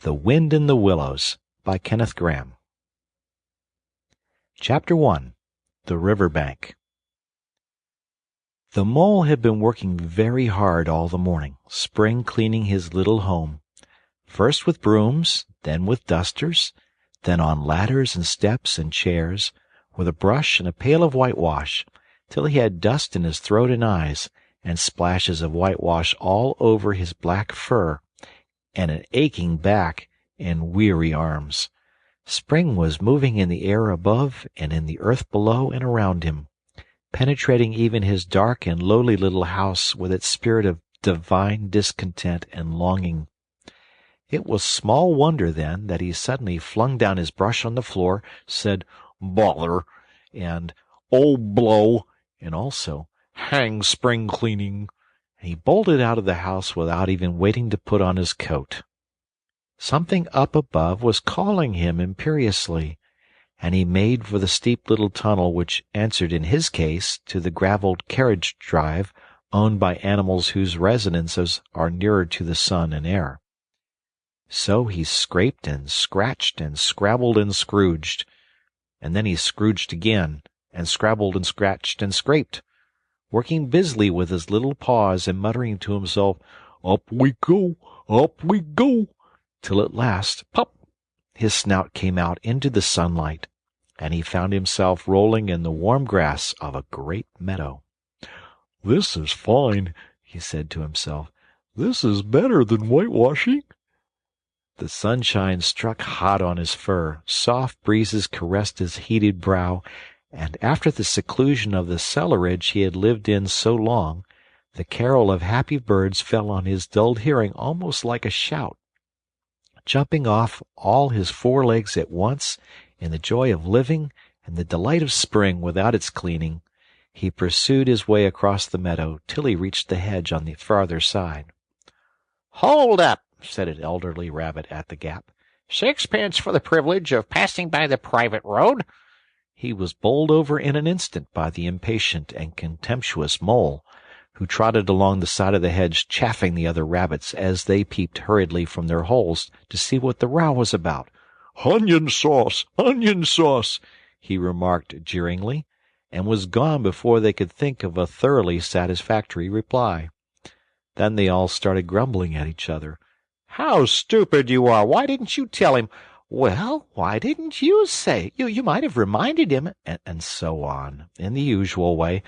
The Wind in the Willows by Kenneth Grahame. Chapter 1. The River Bank. The mole had been working very hard all the morning, spring cleaning his little home, first with brooms, then with dusters, then on ladders and steps and chairs, with a brush and a pail of whitewash, till he had dust in his throat and eyes, and splashes of whitewash all over his black fur, and an aching back and weary arms. Spring was moving in the air above and in the earth below and around him, penetrating even his dark and lowly little house with its spirit of divine discontent and longing. It was small wonder, then, that he suddenly flung down his brush on the floor, said "Bother," and "Oh, blow," and also "Hang spring cleaning," and he bolted out of the house without even waiting to put on his coat. Something up above was calling him imperiously, and he made for the steep little tunnel which answered in his case to the gravelled carriage drive owned by animals whose residences are nearer to the sun and air. So he scraped and scratched and scrabbled and scrooged, and then he scrooged again, and scrabbled and scratched and scraped, working busily with his little paws and muttering to himself, "Up we go, till at last, pop, his snout came out into the sunlight, and he found himself rolling in the warm grass of a great meadow. "This is fine," he said to himself. "This is better than whitewashing." The sunshine struck hot on his fur, soft breezes caressed his heated brow, and after the seclusion of the cellarage he had lived in so long, the carol of happy birds fell on his dulled hearing almost like a shout. Jumping off all his 4 legs at once, in the joy of living and the delight of spring without its cleaning, he pursued his way across the meadow till he reached the hedge on the farther side. "Hold up," said an elderly rabbit at the gap. "Sixpence for the privilege of passing by the private road." He was bowled over in an instant by the impatient and contemptuous mole, who trotted along the side of the hedge chaffing the other rabbits as they peeped hurriedly from their holes to see what the row was about. "Onion sauce, he remarked jeeringly, and was gone before they could think of a thoroughly satisfactory reply. Then they all started grumbling at each other. "How stupid you are! Why didn't you tell him?" "Well, why didn't you say? You might have reminded him," and so on, in the usual way.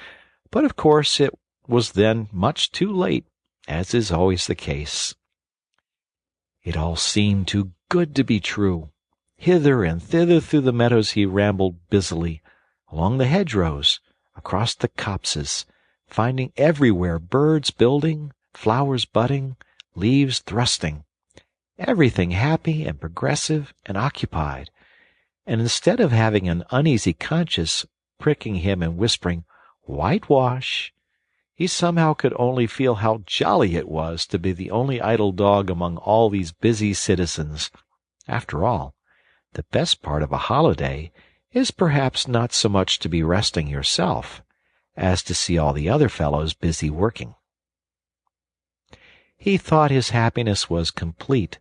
But of course it was then much too late, as is always the case. It all seemed too good to be true. Hither and thither through the meadows he rambled busily, along the hedgerows, across the copses, finding everywhere birds building, flowers budding, leaves thrusting, everything happy and progressive and occupied, and instead of having an uneasy conscience pricking him and whispering, "Whitewash," he somehow could only feel how jolly it was to be the only idle dog among all these busy citizens. After all, the best part of a holiday is perhaps not so much to be resting yourself as to see all the other fellows busy working. He thought his happiness was complete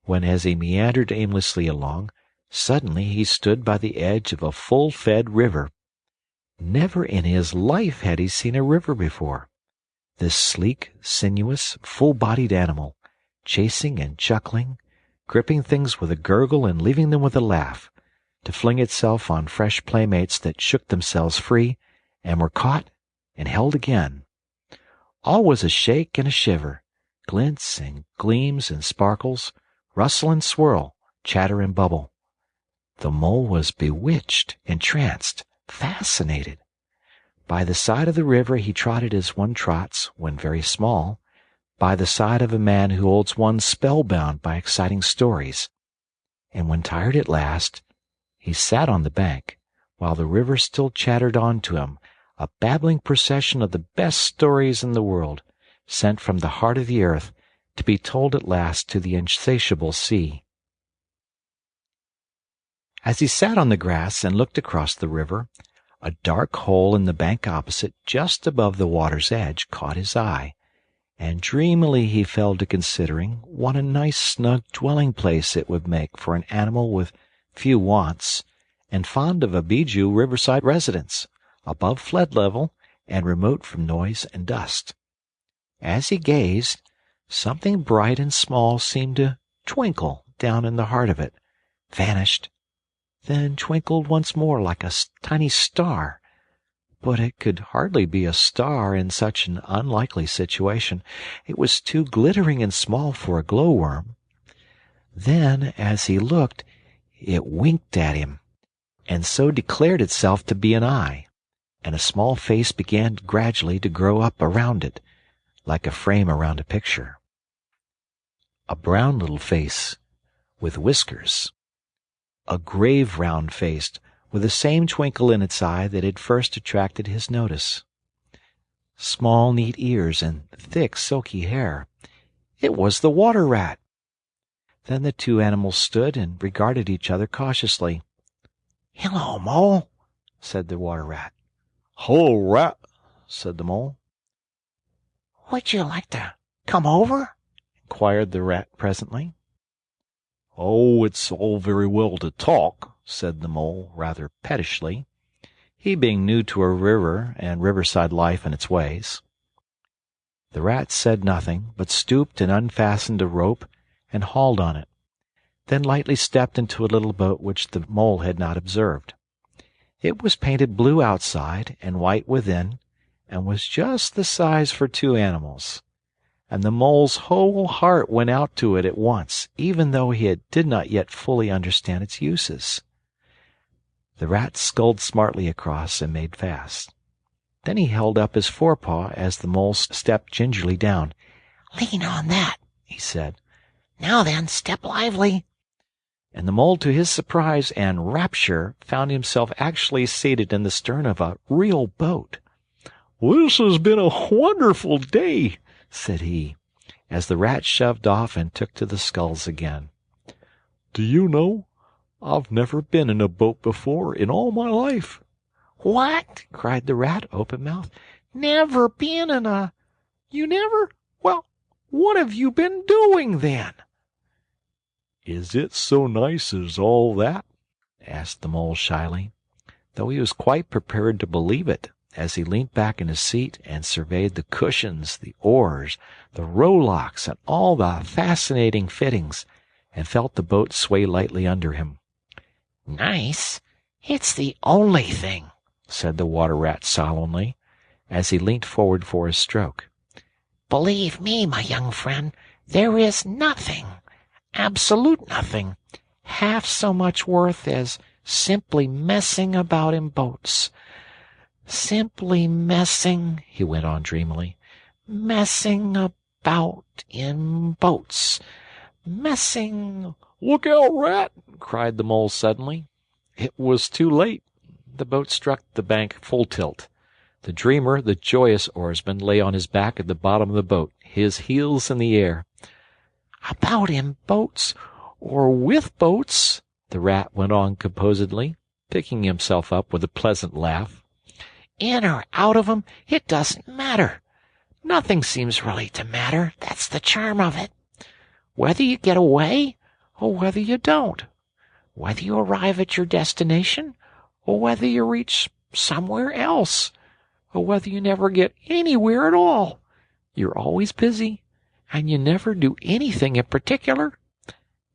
when, as he meandered aimlessly along, suddenly he stood by the edge of a full-fed river. Never in his life had he seen a river before. This sleek, sinuous, full-bodied animal, chasing and chuckling, gripping things with a gurgle and leaving them with a laugh, to fling itself on fresh playmates that shook themselves free and were caught and held again. All was a shake and a shiver, glints and gleams and sparkles, rustle and swirl, chatter and bubble. The mole was bewitched, entranced, fascinated. By the side of the river he trotted as one trots, when very small, by the side of a man who holds one spellbound by exciting stories. And when tired at last, he sat on the bank, while the river still chattered on to him, a babbling procession of the best stories in the world, sent from the heart of the earth to be told at last to the insatiable sea. As he sat on the grass and looked across the river, A dark hole in the bank opposite, just above the water's edge, caught his eye, and dreamily he fell to considering what a nice snug dwelling-place it would make for an animal with few wants, and fond of a bijou riverside residence, above flood level and remote from noise and dust. As he gazed, something bright and small seemed to twinkle down in the heart of it, vanished, then twinkled once more like a tiny star. But it could hardly be a star in such an unlikely situation. It was too glittering and small for a glowworm. Then, as he looked, it winked at him, and so declared itself to be an eye, and a small face began gradually to grow up around it, like a frame around a picture. A brown little face, with whiskers. A grave round face, with the same twinkle in its eye that had first attracted his notice. Small neat ears and thick silky hair. It was the water rat. Then the two animals stood and regarded each other cautiously. "Hello, Mole," said the water rat. "Hello, Rat," said the Mole. "Would you like to come over?" inquired the rat presently. "Oh, it's all very well to talk," said the Mole, rather pettishly, he being new to a river and riverside life and its ways. The rat said nothing, but stooped and unfastened a rope and hauled on it, then lightly stepped into a little boat which the Mole had not observed. It was painted blue outside and white within, and was just the size for two animals, and the Mole's whole heart went out to it at once, even though he did not yet fully understand its uses. The rat sculled smartly across and made fast. Then he held up his forepaw as the Mole stepped gingerly down. "Lean on that," he said. "Now then, step lively." And the Mole, to his surprise and rapture, found himself actually seated in the stern of a real boat. "This has been a wonderful day," said he, as the rat shoved off and took to the sculls again. "Do you know, I've never been in a boat before in all my life." "What?" cried the rat, open-mouthed. "Never been in a... You never... Well, what have you been doing, then?" "Is it so nice as all that?" asked the Mole shyly, though he was quite prepared to believe it, as he leant back in his seat and surveyed the cushions, the oars, the rowlocks, and all the fascinating fittings, and felt the boat sway lightly under him. "Nice? It's the only thing," said the water rat solemnly, as he leant forward for his stroke. "Believe me, my young friend, there is nothing, absolute nothing, half so much worth as simply messing about in boats. Simply messing," he went on dreamily, "messing about in boats. Messing—" "Look out, Rat!" cried the Mole suddenly. It was too late. The boat struck the bank full tilt. The dreamer, the joyous oarsman, lay on his back at the bottom of the boat, his heels in the air. "About in boats, or with boats," the rat went on composedly, picking himself up with a pleasant laugh. "in or out of 'em, it doesn't matter. Nothing seems really to matter. That's the charm of it. Whether you get away, or whether you don't. Whether you arrive at your destination, or whether you reach somewhere else, or whether you never get anywhere at all. You're always busy, and you never do anything in particular.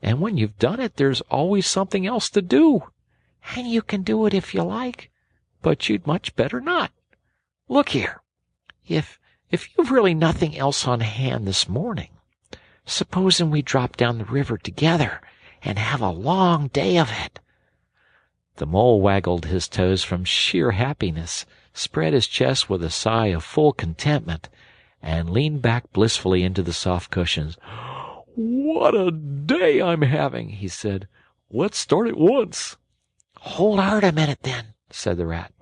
And when you've done it, there's always something else to do. And you can do it if you like, but you'd much better not. Look here, if you've really nothing else on hand this morning, supposing we drop down the river together and have a long day of it." The Mole waggled his toes from sheer happiness, spread his chest with a sigh of full contentment, and leaned back blissfully into the soft cushions. "What a day I'm having," he said. "Let's start at once." "Hold hard a minute, then," said the rat.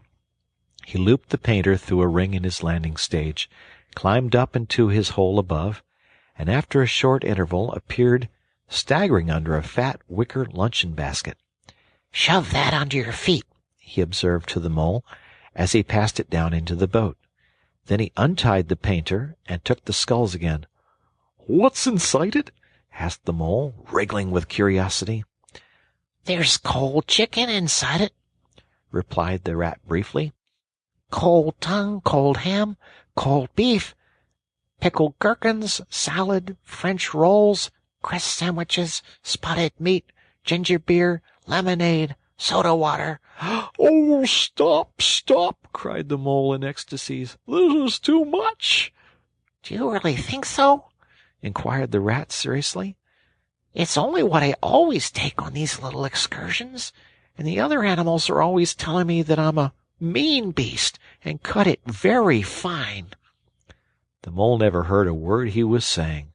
He looped the painter through a ring in his landing stage, climbed up into his hole above, and after a short interval appeared staggering under a fat wicker luncheon basket. "Shove that under your feet," he observed to the Mole, as he passed it down into the boat. Then he untied the painter and took the skulls again. "What's inside it?" asked the Mole, wriggling with curiosity. "There's cold chicken inside it," replied the Rat briefly. "cold tongue, cold ham, cold beef, pickled gherkins, salad, French rolls, cress sandwiches, spotted meat, ginger beer, lemonade, soda water." "Oh, stop, stop!" cried the Mole in ecstasies. "This is too much." "Do you really think so?" inquired the Rat seriously. "It's only what I always take on these little excursions, and the other animals are always telling me that I'm a mean beast and cut it very fine." The Mole never heard a word he was saying.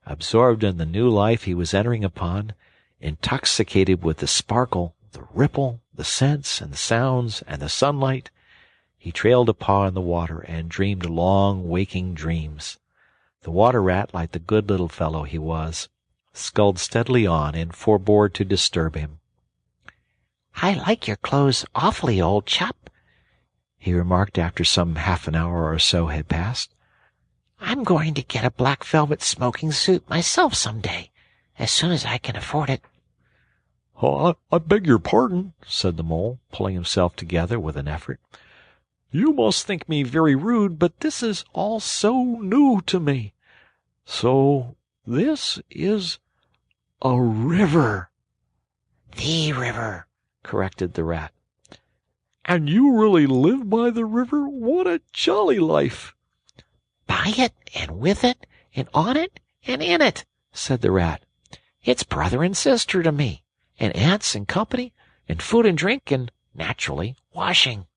Absorbed in the new life he was entering upon, intoxicated with the sparkle, the ripple, the scents and the sounds and the sunlight, he trailed a paw in the water and dreamed long waking dreams. The Water Rat, like the good little fellow he was, sculled steadily on and forbore to disturb him. "I like your clothes awfully, old chap," he remarked after some half an hour or so had passed. "I'm going to get a black velvet smoking suit myself some day, as soon as I can afford it." "Oh, I beg your pardon," said the Mole, pulling himself together with an effort. "You must think me very rude, but this is all so new to me. So this is a river." "The river," corrected the Rat. "And you really live by the river? What a jolly life!" "By it, and with it, and on it, and in it," said the Rat. "It's brother and sister to me, and aunts and company, and food and drink, and, naturally, washing.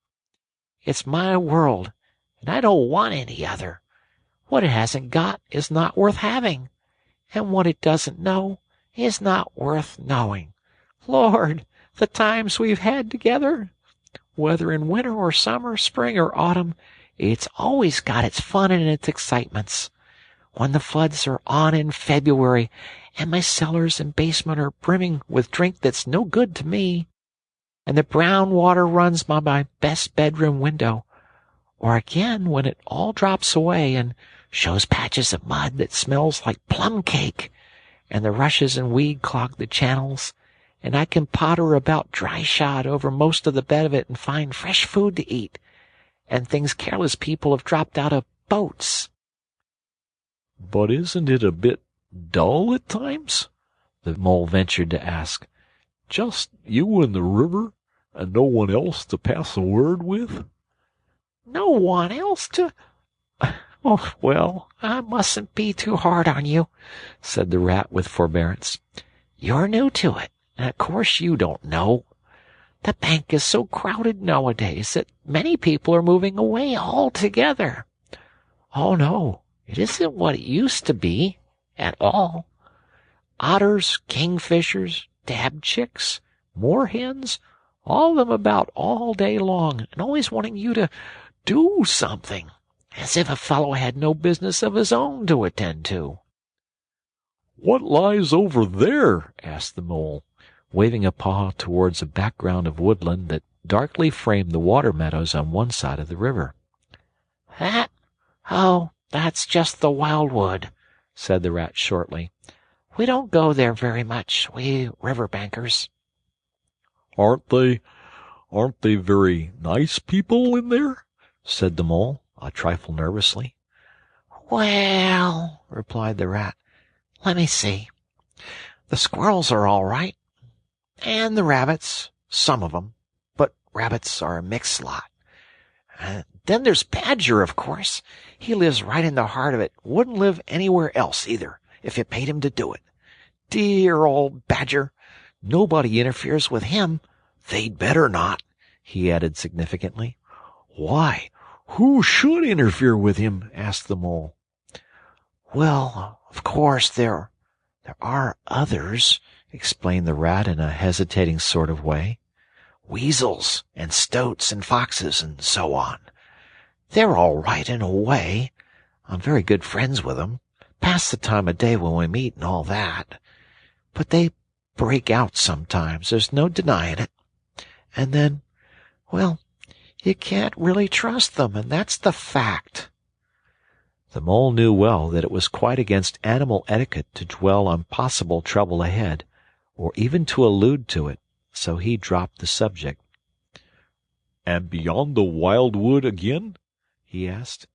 It's my world, and I don't want any other. What it hasn't got is not worth having, and what it doesn't know is not worth knowing. Lord, the times we've had together! Whether in winter or summer, spring or autumn, it's always got its fun and its excitements. When the floods are on in February, and my cellars and basement are brimming with drink that's no good to me, and the brown water runs by my best bedroom window, or again when it all drops away and shows patches of mud that smells like plum cake, and the rushes and weed clog the channels, and I can potter about dry-shod over most of the bed of it and find fresh food to eat, and things careless people have dropped out of boats." "But isn't it a bit dull at times?" the Mole ventured to ask. "Just you and the river, and no one else to pass a word with?" "No one else to... Oh, well, I mustn't be too hard on you," said the Rat with forbearance. "You're new to it, and of course you don't know. The bank is so crowded nowadays that many people are moving away altogether. Oh, no, it isn't what it used to be, at all. Otters, kingfishers, dabchicks, moorhens, all of them about all day long, and always wanting you to do something, as if a fellow had no business of his own to attend to." "What lies over there?" asked the Mole, waving a paw towards a background of woodland that darkly framed the water meadows on one side of the river. "That? Oh, that's just the wildwood," said the Rat shortly. "We don't go there very much, we river bankers." Aren't they very nice people in there?" said the Mole, a trifle nervously. "Well," replied the Rat, "let me see. The squirrels are all right, and the rabbits, some of 'em, but rabbits are a mixed lot. Then there's Badger, of course. He lives right in the heart of it. Wouldn't live anywhere else, either, if it paid him to do it. Dear old Badger. Nobody interferes with him. They'd better not," he added significantly. "Why, who should interfere with him?" asked the Mole. "Well, of course, there are others," explained the Rat in a hesitating sort of way. "Weasels and stoats and foxes and so on. They're all right in a way. I'm very good friends with them. Pass the time of day when we meet and all that. But they break out sometimes, there's no denying it. And then, well, You can't really trust them, and that's the fact." The Mole knew well that it was quite against animal etiquette to dwell on possible trouble ahead, or even to allude to it, so he dropped the subject. "And beyond the wild wood again?" he asked,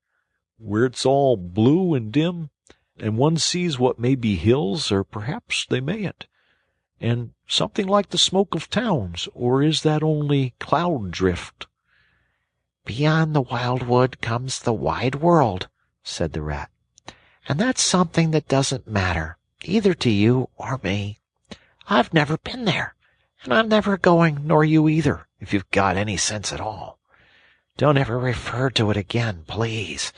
"where it's all blue and dim, and one sees what may be hills, or perhaps they mayn't, and something like the smoke of towns, or is that only cloud drift?" "Beyond the wild wood comes the wide world," said the Rat. "And that's something that doesn't matter, either to you or me. I've never been there, and I'm never going, nor you either, if you've got any sense at all. Don't ever refer to it again, please.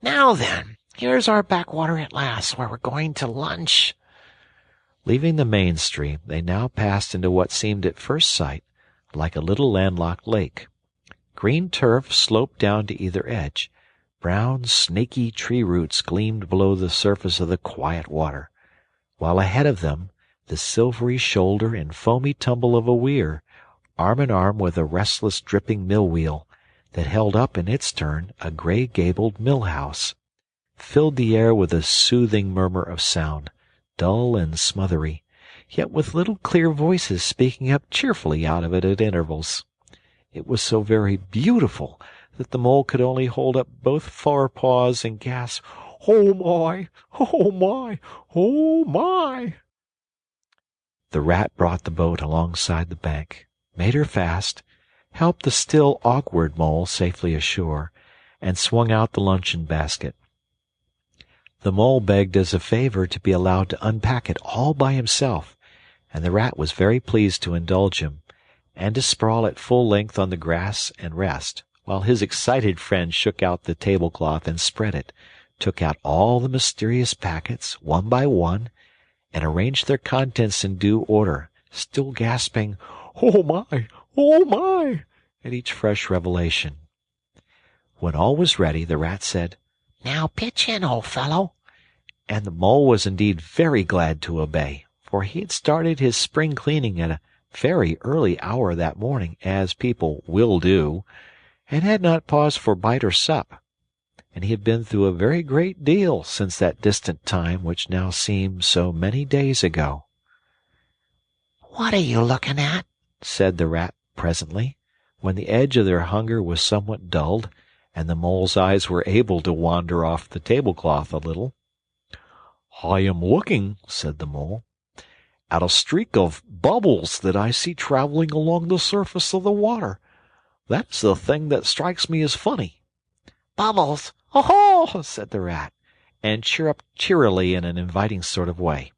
Now then, here's our backwater at last, where we're going to lunch." Leaving the main stream, they now passed into what seemed at first sight like a little landlocked lake. Green turf sloped down to either edge. Brown, snaky tree roots gleamed below the surface of the quiet water, while ahead of them the silvery shoulder and foamy tumble of a weir, arm in arm with a restless dripping mill-wheel that held up in its turn a grey-gabled mill-house, filled the air with a soothing murmur of sound, dull and smothery, yet with little clear voices speaking up cheerfully out of it at intervals. It was so very beautiful that the Mole could only hold up both forepaws and gasp, "Oh my! Oh my! Oh my!" The Rat brought the boat alongside the bank, made her fast, helped the still awkward Mole safely ashore, and swung out the luncheon basket. The Mole begged as a favor to be allowed to unpack it all by himself, and the Rat was very pleased to indulge him, and to sprawl at full length on the grass and rest, while his excited friend shook out the tablecloth and spread it, took out all the mysterious packets, one by one, and arranged their contents in due order, still gasping, "Oh my! Oh my!" at each fresh revelation. When all was ready, the Rat said, "Now pitch in, old fellow." And the Mole was indeed very glad to obey, for he had started his spring cleaning at a very early hour that morning, as people will do, and had not paused for bite or sup, and he had been through a very great deal since that distant time which now seemed so many days ago. "What are you looking at?" said the Rat presently, when the edge of their hunger was somewhat dulled, and the Mole's eyes were able to wander off the tablecloth a little. "I am looking," said the Mole, "at a streak of bubbles that I see traveling along the surface of the water. That's the thing that strikes me as funny." "Bubbles! "Oh-ho!" said the Rat, and chirruped cheerily in an inviting sort of way.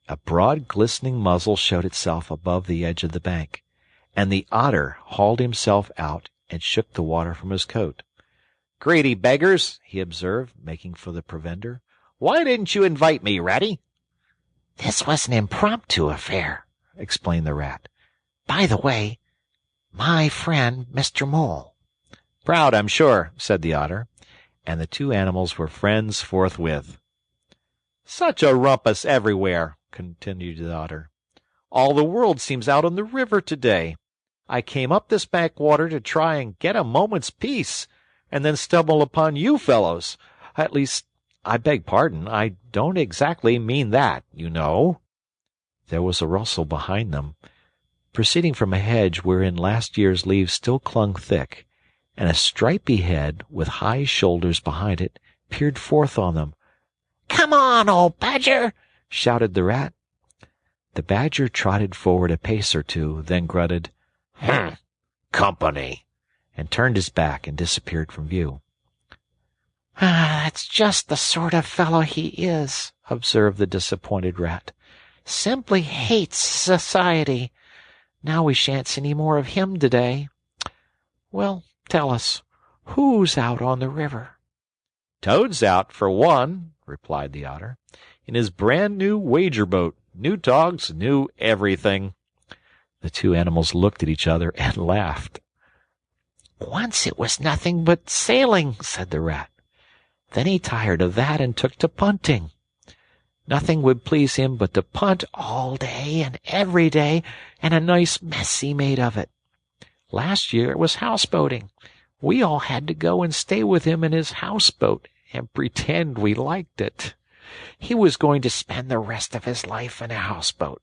A broad glistening muzzle showed itself above the edge of the bank, and the Otter hauled himself out and shook the water from his coat. "Greedy beggars," he observed, making for the provender. "Why didn't you invite me, Ratty?" "This was an impromptu affair," explained the Rat. "By the way, my friend Mr. Mole." "Proud, I'm sure," said the Otter, and the two animals were friends forthwith. "Such a rumpus everywhere," continued the Otter. "All the world seems out on the river today. I came up this backwater to try and get a moment's peace, and then stumble upon you fellows. At least, I beg pardon, I don't exactly mean that, you know." There was a rustle behind them, proceeding from a hedge wherein last year's leaves still clung thick, and a stripy head with high shoulders behind it peered forth on them. "Come on, old badger!" shouted the Rat. The badger trotted forward a pace or two, then grunted, "Company," and turned his back and disappeared from view. "That's just the sort of fellow he is," observed the disappointed Rat. "Simply hates society. Now we shan't see any more of him today. Well, tell us, who's out on the river?" "Toad's out, for one," replied the Otter, "in his brand-new wager-boat. New togs, new everything." The two animals looked at each other and laughed. "Once it was nothing but sailing," said the Rat. "Then he tired of that and took to punting. Nothing would please him but to punt all day and every day, and a nice mess he made of it. Last year it was houseboating. We all had to go and stay with him in his houseboat and pretend we liked it. He was going to spend the rest of his life in a houseboat.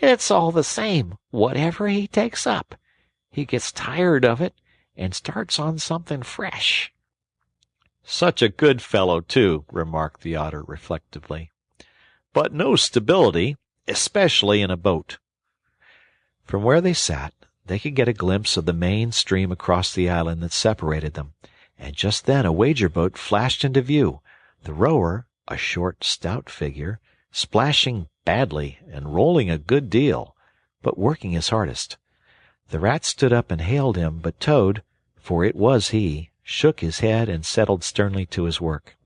It's all the same, whatever he takes up. He gets tired of it and starts on something fresh." "Such a good fellow, too," remarked the otter reflectively. "But no stability, especially in a boat." From where they sat, they could get a glimpse of the main stream across the island that separated them, and just then a wager boat flashed into view, the rower, a short, stout figure, splashing badly and rolling a good deal, but working his hardest. The rat stood up and hailed him, but Toad, for it was he, shook his head and settled sternly to his work.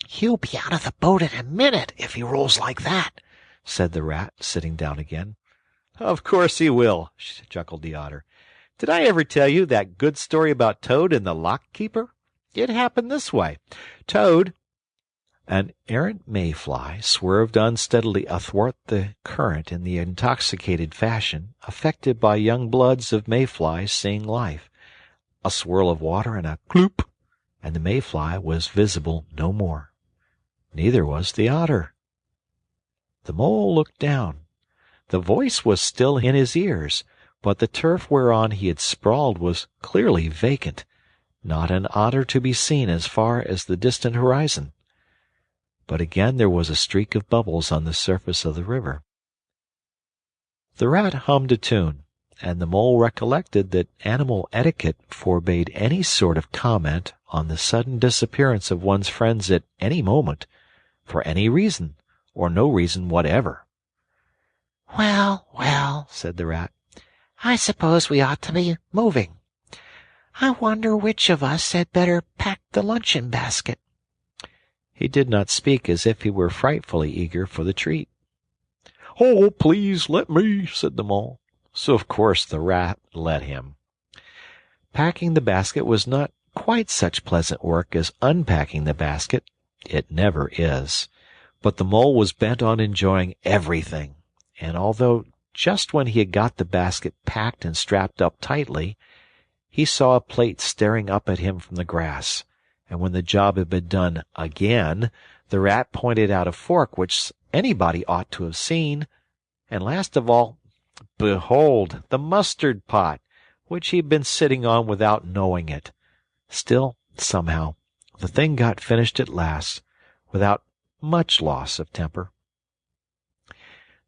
"He'll be out of the boat in a minute if he rolls like that," said the rat, sitting down again. "Of course he will," chuckled the otter. "Did I ever tell you that good story about Toad and the lock keeper? It happened this way. Toad—" An errant mayfly swerved unsteadily athwart the current in the intoxicated fashion affected by young bloods of mayflies seeing life. A swirl of water and a cloop, and the mayfly was visible no more. Neither was the otter. The mole looked down. The voice was still in his ears, but the turf whereon he had sprawled was clearly vacant. Not an otter to be seen as far as the distant horizon. But again there was a streak of bubbles on the surface of the river. The rat hummed a tune, and the mole recollected that animal etiquette forbade any sort of comment on the sudden disappearance of one's friends at any moment, for any reason, or no reason whatever. "Well, well," said the rat, "I suppose we ought to be moving. I wonder which of us had better pack the luncheon basket." He did not speak as if he were frightfully eager for the treat. "Oh, please let me," said the mole. So of course the rat let him. Packing the basket was not quite such pleasant work as unpacking the basket. It never is. But the mole was bent on enjoying everything, and although just when he had got the basket packed and strapped up tightly, he saw a plate staring up at him from the grass, and when the job had been done again, the rat pointed out a fork which anybody ought to have seen, and last of all, behold, the mustard pot, which he had been sitting on without knowing it. Still, somehow, the thing got finished at last, without much loss of temper.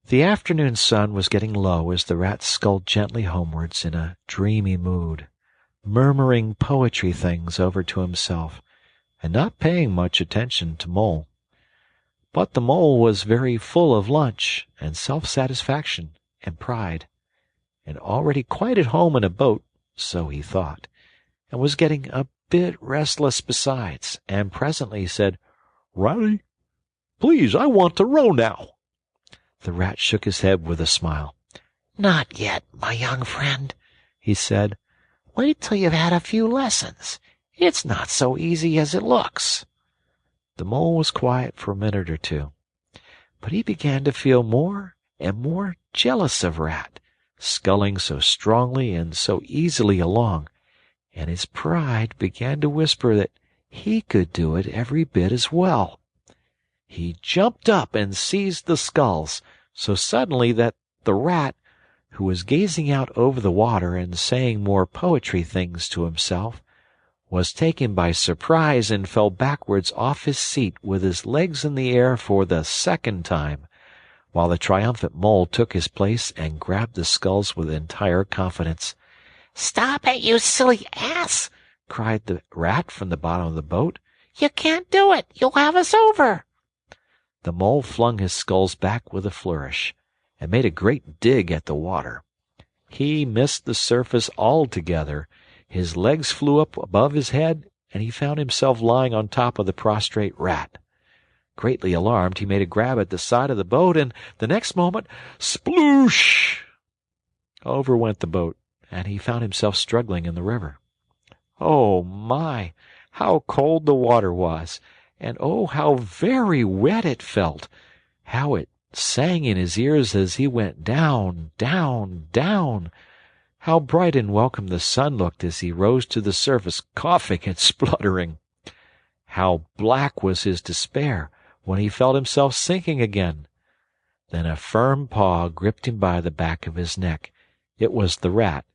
The afternoon sun was getting low as the rat sculled gently homewards in a dreamy mood, murmuring poetry things over to himself, and not paying much attention to Mole. But the mole was very full of lunch and self-satisfaction and pride, and already quite at home in a boat, so he thought, and was getting a bit restless besides, and presently he said, "Ratty, please, I want to row now." The rat shook his head with a smile. "Not yet, my young friend," he said. "Wait till you've had a few lessons. It's not so easy as it looks." The mole was quiet for a minute or two, but he began to feel more and more jealous of Rat, sculling so strongly and so easily along, and his pride began to whisper that he could do it every bit as well. He jumped up and seized the sculls so suddenly that the rat, who was gazing out over the water and saying more poetry things to himself, was taken by surprise and fell backwards off his seat with his legs in the air for the second time, while the triumphant mole took his place and grabbed the sculls with entire confidence. "Stop it, you silly ass!" cried the rat from the bottom of the boat. "You can't do it! You'll have us over!" The mole flung his sculls back with a flourish, and made a great dig at the water. He missed the surface altogether. His legs flew up above his head, and he found himself lying on top of the prostrate rat. Greatly alarmed, he made a grab at the side of the boat, and the next moment, sploosh! Over went the boat, and he found himself struggling in the river. Oh, my! How cold the water was, and oh, how very wet it felt! How it sang in his ears as he went down, down, down! How bright and welcome the sun looked as he rose to the surface, coughing and spluttering! How black was his despair when he felt himself sinking again! Then a firm paw gripped him by the back of his neck. It was the rat,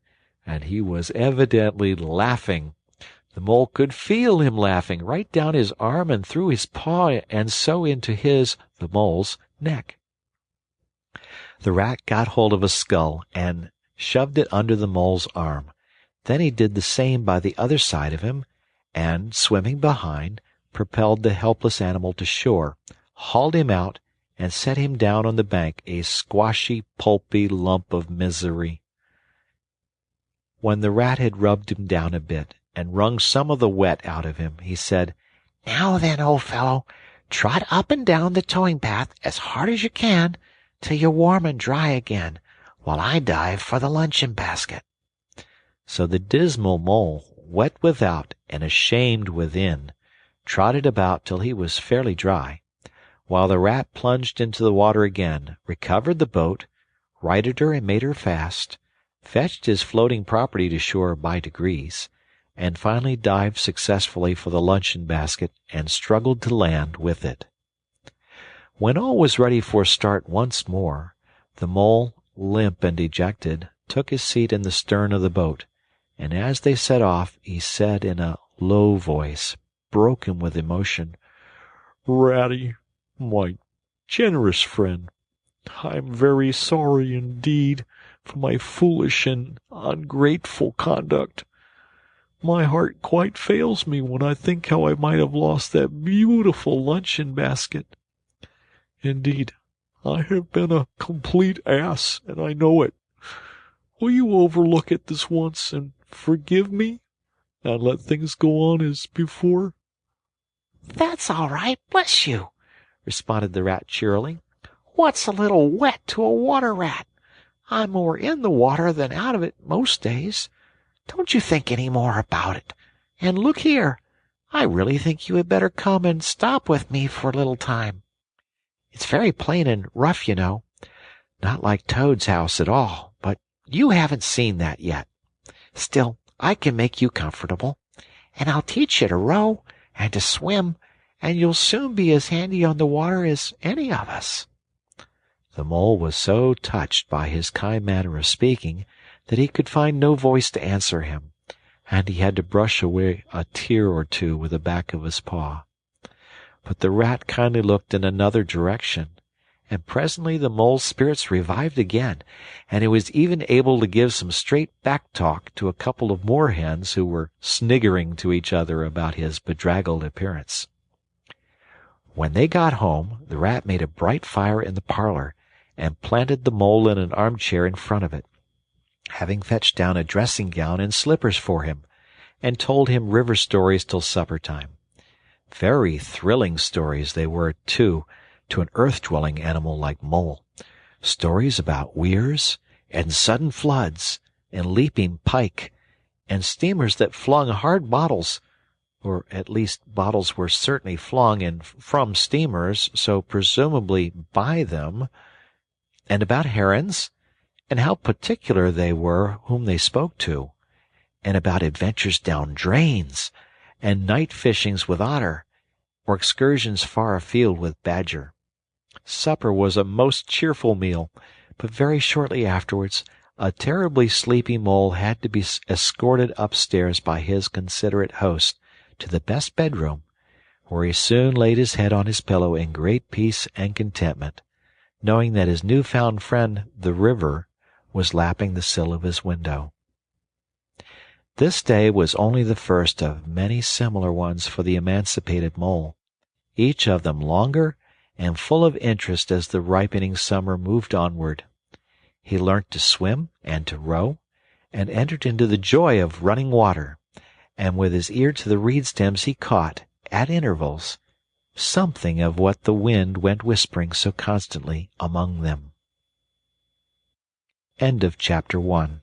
and he was evidently laughing. The mole could feel him laughing, right down his arm and through his paw and so into his, the mole's, neck. The rat got hold of a skull and shoved it under the mole's arm. Then he did the same by the other side of him, and, swimming behind, propelled the helpless animal to shore, hauled him out, and set him down on the bank, a squashy, pulpy lump of misery. When the rat had rubbed him down a bit and wrung some of the wet out of him, he said, "Now then, old fellow, trot up and down the towing path as hard as you can till you're warm and dry again, while I dive for the luncheon basket." So the dismal mole, wet without and ashamed within, trotted about till he was fairly dry, while the rat plunged into the water again, recovered the boat, righted her and made her fast, fetched his floating property to shore by degrees, and finally dived successfully for the luncheon basket and struggled to land with it. When all was ready for start once more, the mole, limp and dejected, took his seat in the stern of the boat, and as they set off he said in a low voice, broken with emotion, "Ratty, my generous friend, I am very sorry indeed for my foolish and ungrateful conduct. My heart quite fails me when I think how I might have lost that beautiful luncheon basket. Indeed, I have been a complete ass, and I know it. Will you overlook it this once and forgive me, and let things go on as before?" "That's all right, bless you," responded the rat cheerily. "What's a little wet to a water rat? I'm more in the water than out of it most days. Don't you think any more about it. And look here, I really think you had better come and stop with me for a little time. It's very plain and rough, you know. Not like Toad's house at all, but you haven't seen that yet. Still, I can make you comfortable, and I'll teach you to row and to swim, and you'll soon be as handy on the water as any of us." The mole was so touched by his kind manner of speaking that he could find no voice to answer him, and he had to brush away a tear or two with the back of his paw. But the rat kindly looked in another direction, and presently the mole's spirits revived again, and he was even able to give some straight back talk to a couple of moorhens who were sniggering to each other about his bedraggled appearance. When they got home, the rat made a bright fire in the parlor, and planted the mole in an armchair in front of it, having fetched down a dressing-gown and slippers for him, and told him river stories till supper-time. Very thrilling stories they were, too, to an earth-dwelling animal like Mole. Stories about weirs, and sudden floods, and leaping pike, and steamers that flung hard bottles, or at least bottles were certainly flung in from steamers, so presumably by them, and about herons, and how particular they were whom they spoke to, and about adventures down drains, and night fishings with otter, or excursions far afield with badger. Supper was a most cheerful meal, but very shortly afterwards a terribly sleepy mole had to be escorted upstairs by his considerate host to the best bedroom, where he soon laid his head on his pillow in great peace and contentment, knowing that his new-found friend, the river, was lapping the sill of his window. This day was only the first of many similar ones for the emancipated mole, each of them longer and full of interest as the ripening summer moved onward. He learnt to swim and to row, and entered into the joy of running water, and with his ear to the reed stems he caught, at intervals, something of what the wind went whispering so constantly among them. End of Chapter 1.